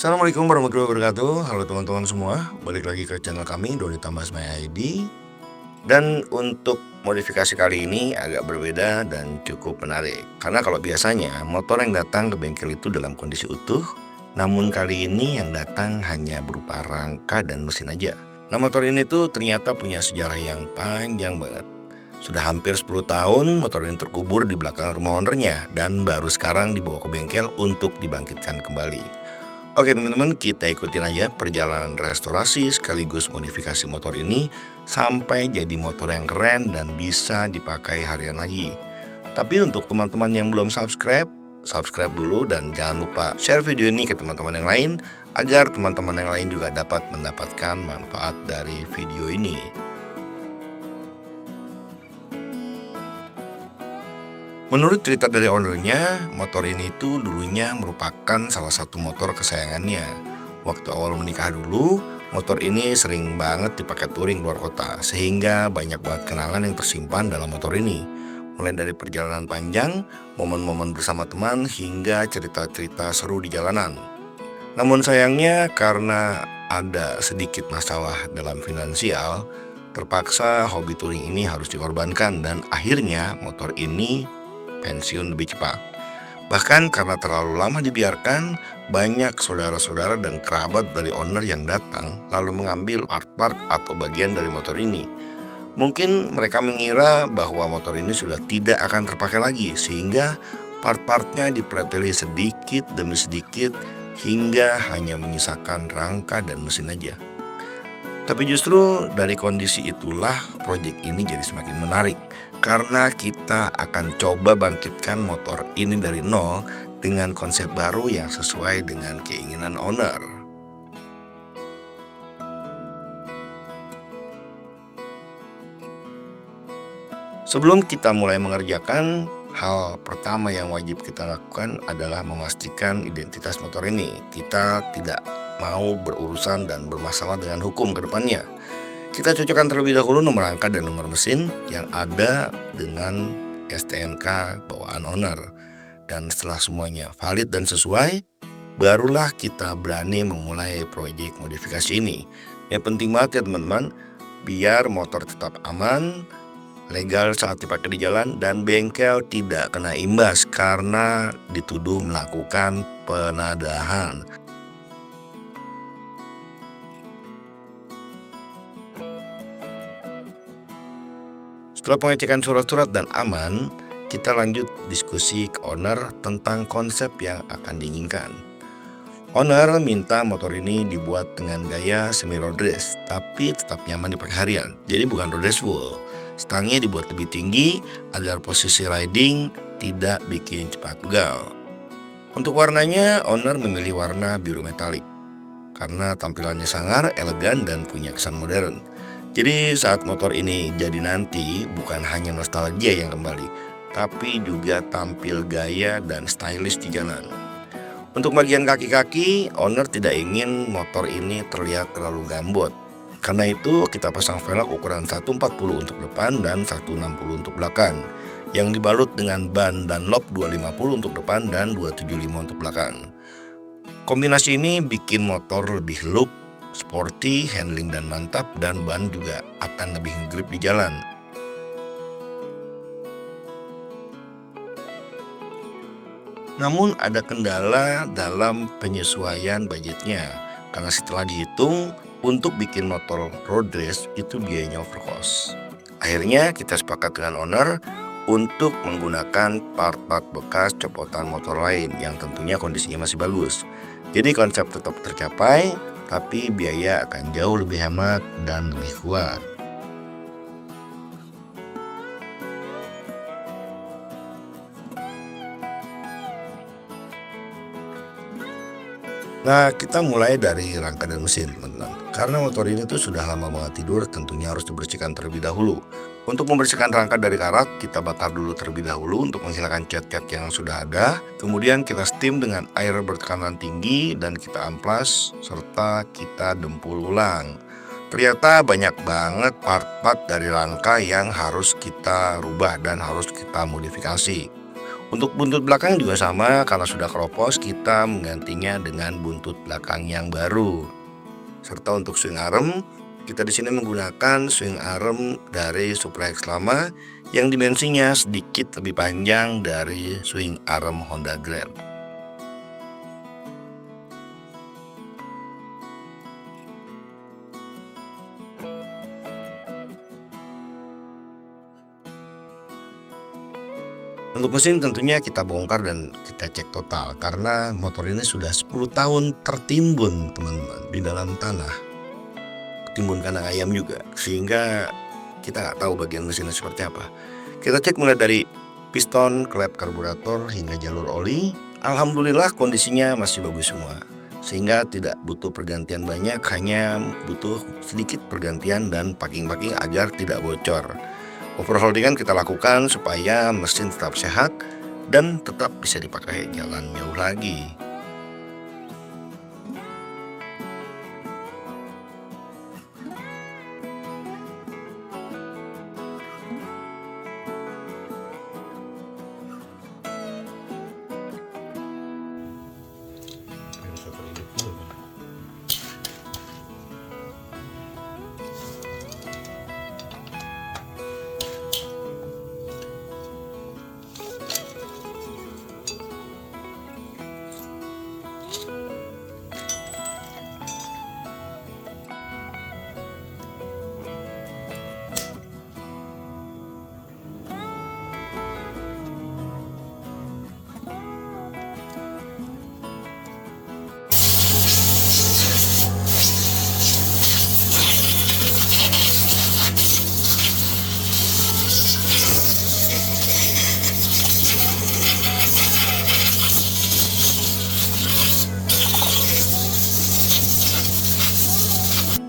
Assalamualaikum warahmatullahi wabarakatuh. Halo teman-teman semua, balik lagi ke channel kami Doni Tambas My ID. Dan untuk modifikasi kali ini agak berbeda dan cukup menarik. Karena kalau biasanya motor yang datang ke bengkel itu dalam kondisi utuh, namun kali ini yang datang hanya berupa rangka dan mesin aja. Nah, motor ini tuh ternyata punya sejarah yang panjang banget. Sudah hampir 10 tahun motor ini terkubur di belakang rumah ownernya dan baru sekarang dibawa ke bengkel untuk dibangkitkan kembali. Oke teman-teman, kita ikutin aja perjalanan restorasi sekaligus modifikasi motor ini sampai jadi motor yang keren dan bisa dipakai harian lagi. Tapi untuk teman-teman yang belum subscribe, subscribe dulu dan jangan lupa share video ini ke teman-teman yang lain agar teman-teman yang lain juga dapat mendapatkan manfaat dari video ini. Menurut cerita dari ownernya, motor ini tuh dulunya merupakan salah satu motor kesayangannya. Waktu awal menikah dulu, motor ini sering banget dipakai touring luar kota, sehingga banyak banget kenangan yang tersimpan dalam motor ini. Mulai dari perjalanan panjang, momen-momen bersama teman, hingga cerita-cerita seru di jalanan. Namun sayangnya karena ada sedikit masalah dalam finansial, terpaksa hobi touring ini harus dikorbankan dan akhirnya motor ini pensiun lebih cepat. Bahkan karena terlalu lama dibiarkan, banyak saudara-saudara dan kerabat dari owner yang datang lalu mengambil part-part atau bagian dari motor ini. Mungkin mereka mengira bahwa motor ini sudah tidak akan terpakai lagi, sehingga part-partnya dipreteli sedikit demi sedikit hingga hanya menyisakan rangka dan mesin aja. Tapi justru dari kondisi itulah proyek ini jadi semakin menarik karena kita akan coba bangkitkan motor ini dari nol dengan konsep baru yang sesuai dengan keinginan owner. Sebelum kita mulai mengerjakan, hal pertama yang wajib kita lakukan adalah memastikan identitas motor ini. Kita tidak mau berurusan dan bermasalah dengan hukum ke depannya. Kita cocokkan terlebih dahulu nomor rangka dan nomor mesin yang ada dengan STNK bawaan owner. Dan setelah semuanya valid dan sesuai, barulah kita berani memulai proyek modifikasi ini. Yang penting banget ya teman-teman, biar motor tetap aman, legal saat dipakai di jalan, dan bengkel tidak kena imbas karena dituduh melakukan penadahan. Setelah pengecekan surat-surat dan aman, kita lanjut diskusi ke owner tentang konsep yang akan diinginkan. Owner minta motor ini dibuat dengan gaya semi road race, tapi tetap nyaman dipakai harian. Jadi bukan road race full. Stangnya dibuat lebih tinggi agar posisi riding tidak bikin cepat pegal. Untuk warnanya, owner memilih warna biru metalik karena tampilannya sangar, elegan, dan punya kesan modern. Jadi saat motor ini jadi nanti, bukan hanya nostalgia yang kembali, tapi juga tampil gaya dan stylish di jalan. Untuk bagian kaki-kaki, owner tidak ingin motor ini terlihat terlalu gambot. Karena itu kita pasang velg ukuran 140 untuk depan dan 160 untuk belakang, yang dibalut dengan ban Dunlop 250 untuk depan dan 275 untuk belakang. Kombinasi ini bikin motor lebih look, sporty, handling dan mantap, dan ban juga akan lebih grip di jalan. Namun ada kendala dalam penyesuaian budgetnya, karena setelah dihitung untuk bikin motor road race itu biayanya overcost. Akhirnya kita sepakat dengan owner untuk menggunakan part-part bekas copotan motor lain yang tentunya kondisinya masih bagus. Jadi konsep tetap tercapai, tapi biaya akan jauh lebih hemat dan lebih kuat. Nah, kita mulai dari rangka dan mesin, teman-teman. Karena motor ini tuh sudah lama banget tidur, tentunya harus dibersihkan terlebih dahulu. Untuk membersihkan rangka dari karat, kita bakar dulu terlebih dahulu untuk menghilangkan cat-cat yang sudah ada. Kemudian kita steam dengan air bertekanan tinggi dan kita amplas serta kita dempul ulang. Ternyata banyak banget part-part dari rangka yang harus kita rubah dan harus kita modifikasi. Untuk buntut belakang juga sama, karena sudah keropos kita menggantinya dengan buntut belakang yang baru. Serta untuk swing arm, kita di sini menggunakan swing arm dari Suprax lama yang dimensinya sedikit lebih panjang dari swing arm Honda Grand. Untuk mesin tentunya kita bongkar dan kita cek total, karena motor ini sudah 10 tahun tertimbun teman-teman di dalam tanah, timbun kandang ayam juga, sehingga kita nggak tahu bagian mesinnya seperti apa. Kita cek mulai dari piston, klep karburator hingga jalur oli. Alhamdulillah kondisinya masih bagus semua, sehingga tidak butuh pergantian banyak, hanya butuh sedikit pergantian dan packing-packing agar tidak bocor. Overhauling kita lakukan supaya mesin tetap sehat dan tetap bisa dipakai jalan jauh lagi.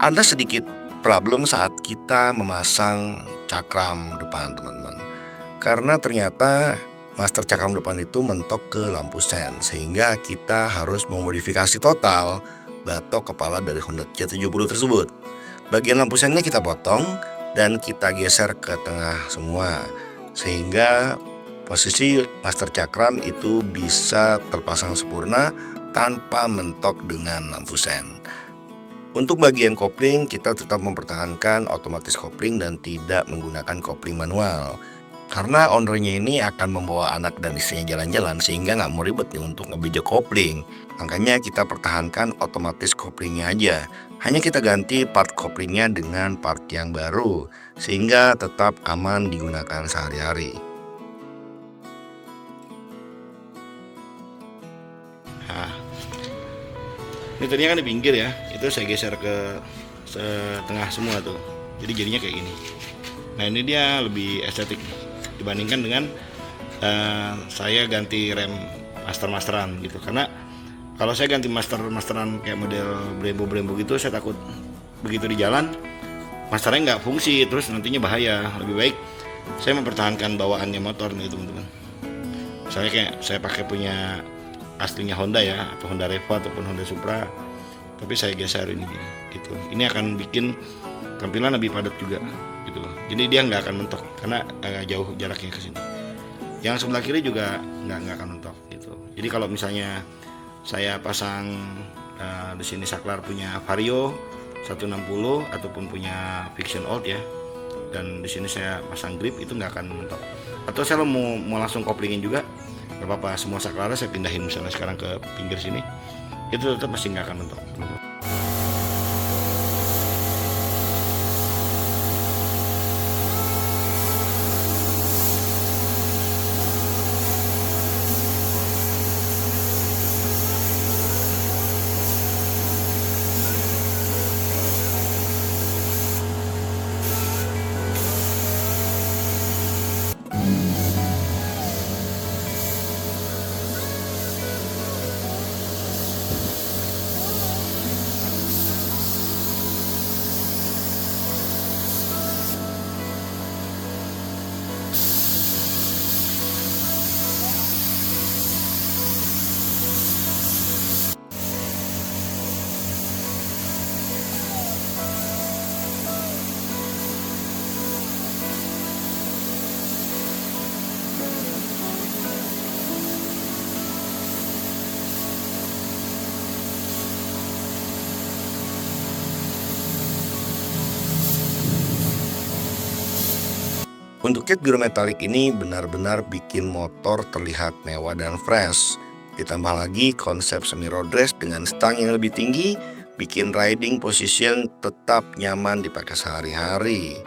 Ada sedikit problem saat kita memasang cakram depan teman-teman, karena ternyata master cakram depan itu mentok ke lampu sen, sehingga kita harus memodifikasi total batok kepala dari Honda C70 tersebut. Bagian lampu sennya kita potong dan kita geser ke tengah semua, sehingga posisi master cakram itu bisa terpasang sempurna tanpa mentok dengan lampu sen. Untuk bagian kopling kita tetap mempertahankan otomatis kopling dan tidak menggunakan kopling manual, karena ownernya ini akan membawa anak dan istrinya jalan-jalan, sehingga nggak mau ribet nih untuk ngebijak kopling. Makanya kita pertahankan otomatis koplingnya aja, hanya kita ganti part koplingnya dengan part yang baru, sehingga tetap aman digunakan sehari-hari. Nah, ini tadinya kan di pinggir ya, itu saya geser ke tengah semua tuh, jadi jadinya kayak gini. Nah ini dia lebih estetik dibandingkan dengan saya ganti rem masteran gitu, karena kalau saya ganti masteran kayak model Brembo gitu, saya takut begitu di jalan masternya nggak fungsi, terus nantinya bahaya. Lebih baik saya mempertahankan bawaannya motor nih teman-teman. Misalnya kayak saya pakai punya aslinya Honda ya, atau Honda Revo ataupun Honda Supra, tapi saya geser ini gitu. Ini akan bikin tampilan lebih padat juga gitu. Jadi dia nggak akan mentok karena jauh jaraknya ke sini. Yang sebelah kiri juga nggak akan mentok gitu. Jadi kalau misalnya saya pasang di sini saklar punya Vario 160 ataupun punya Vision Old ya, dan di sini saya pasang grip, itu nggak akan mentok. Atau saya mau langsung koplingin juga gak apa-apa, semua saklarnya saya pindahin misalnya sekarang ke pinggir sini, itu tetap masih nggak akan mentok. Untuk cat biru metalik ini benar-benar bikin motor terlihat mewah dan fresh. Ditambah lagi konsep semi road race dengan stang yang lebih tinggi, bikin riding position tetap nyaman dipakai sehari-hari.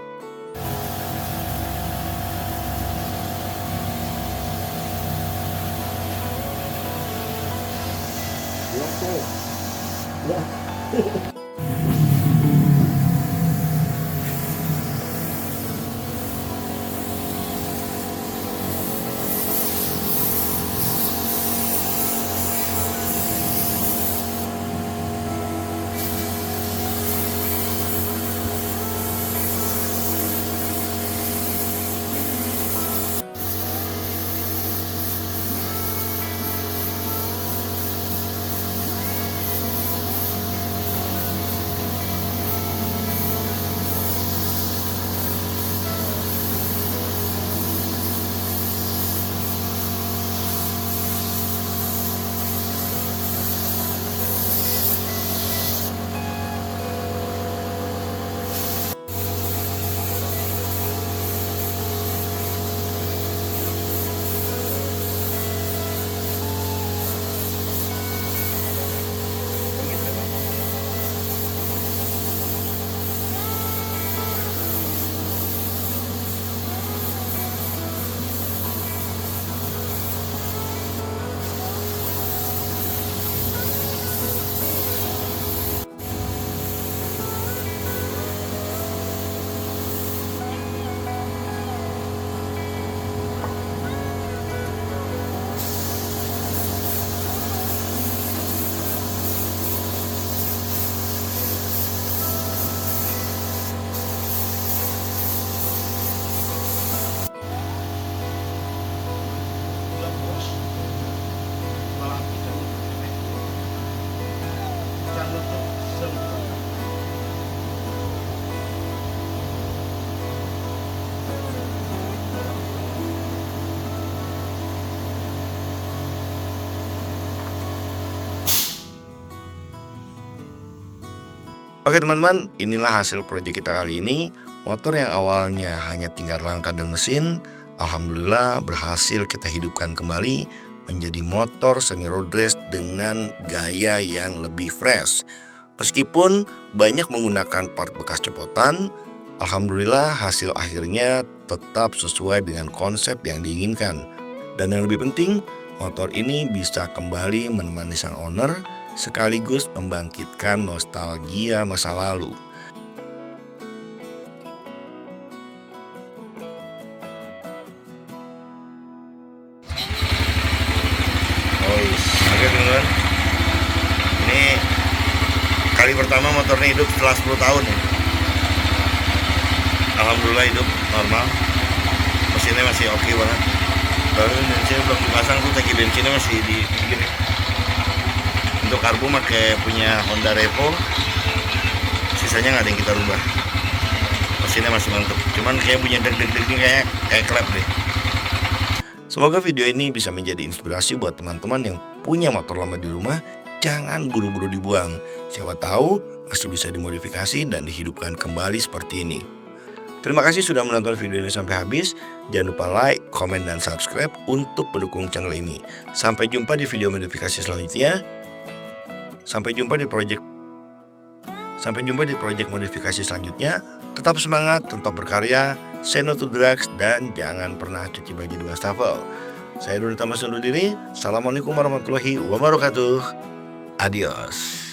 Oke teman-teman, inilah hasil proyek kita kali ini. Motor yang awalnya hanya tinggal rangka dan mesin, alhamdulillah berhasil kita hidupkan kembali menjadi motor semi road race dengan gaya yang lebih fresh. Meskipun banyak menggunakan part bekas copotan, alhamdulillah hasil akhirnya tetap sesuai dengan konsep yang diinginkan. Dan yang lebih penting, motor ini bisa kembali menemani sang owner sekaligus membangkitkan nostalgia masa lalu. Oke teman-teman, ini kali pertama motornya hidup setelah 10 tahun ya. Alhamdulillah hidup normal, mesinnya masih oke banget. Baru bensin belum dipasang tuh, tangki bensinnya masih di pinggir. Untuk karbu pakai punya Honda Revo, sisanya nggak ada yang kita rubah. Mesinnya masih mantep, cuman kayak punya deg-deg kayak klep deh. Semoga video ini bisa menjadi inspirasi buat teman-teman yang punya motor lama di rumah. Jangan buru-buru dibuang, siapa tahu masih bisa dimodifikasi dan dihidupkan kembali seperti ini. Terima kasih sudah menonton video ini sampai habis. Jangan lupa like, komen, dan subscribe untuk mendukung channel ini. Sampai jumpa di video modifikasi selanjutnya. Sampai jumpa di project modifikasi selanjutnya. Tetap semangat, tetap berkarya, say no to drugs, dan jangan pernah cuci baju di wastafel. Saya Doni Thomas undur diri. Assalamualaikum warahmatullahi wabarakatuh. Adios.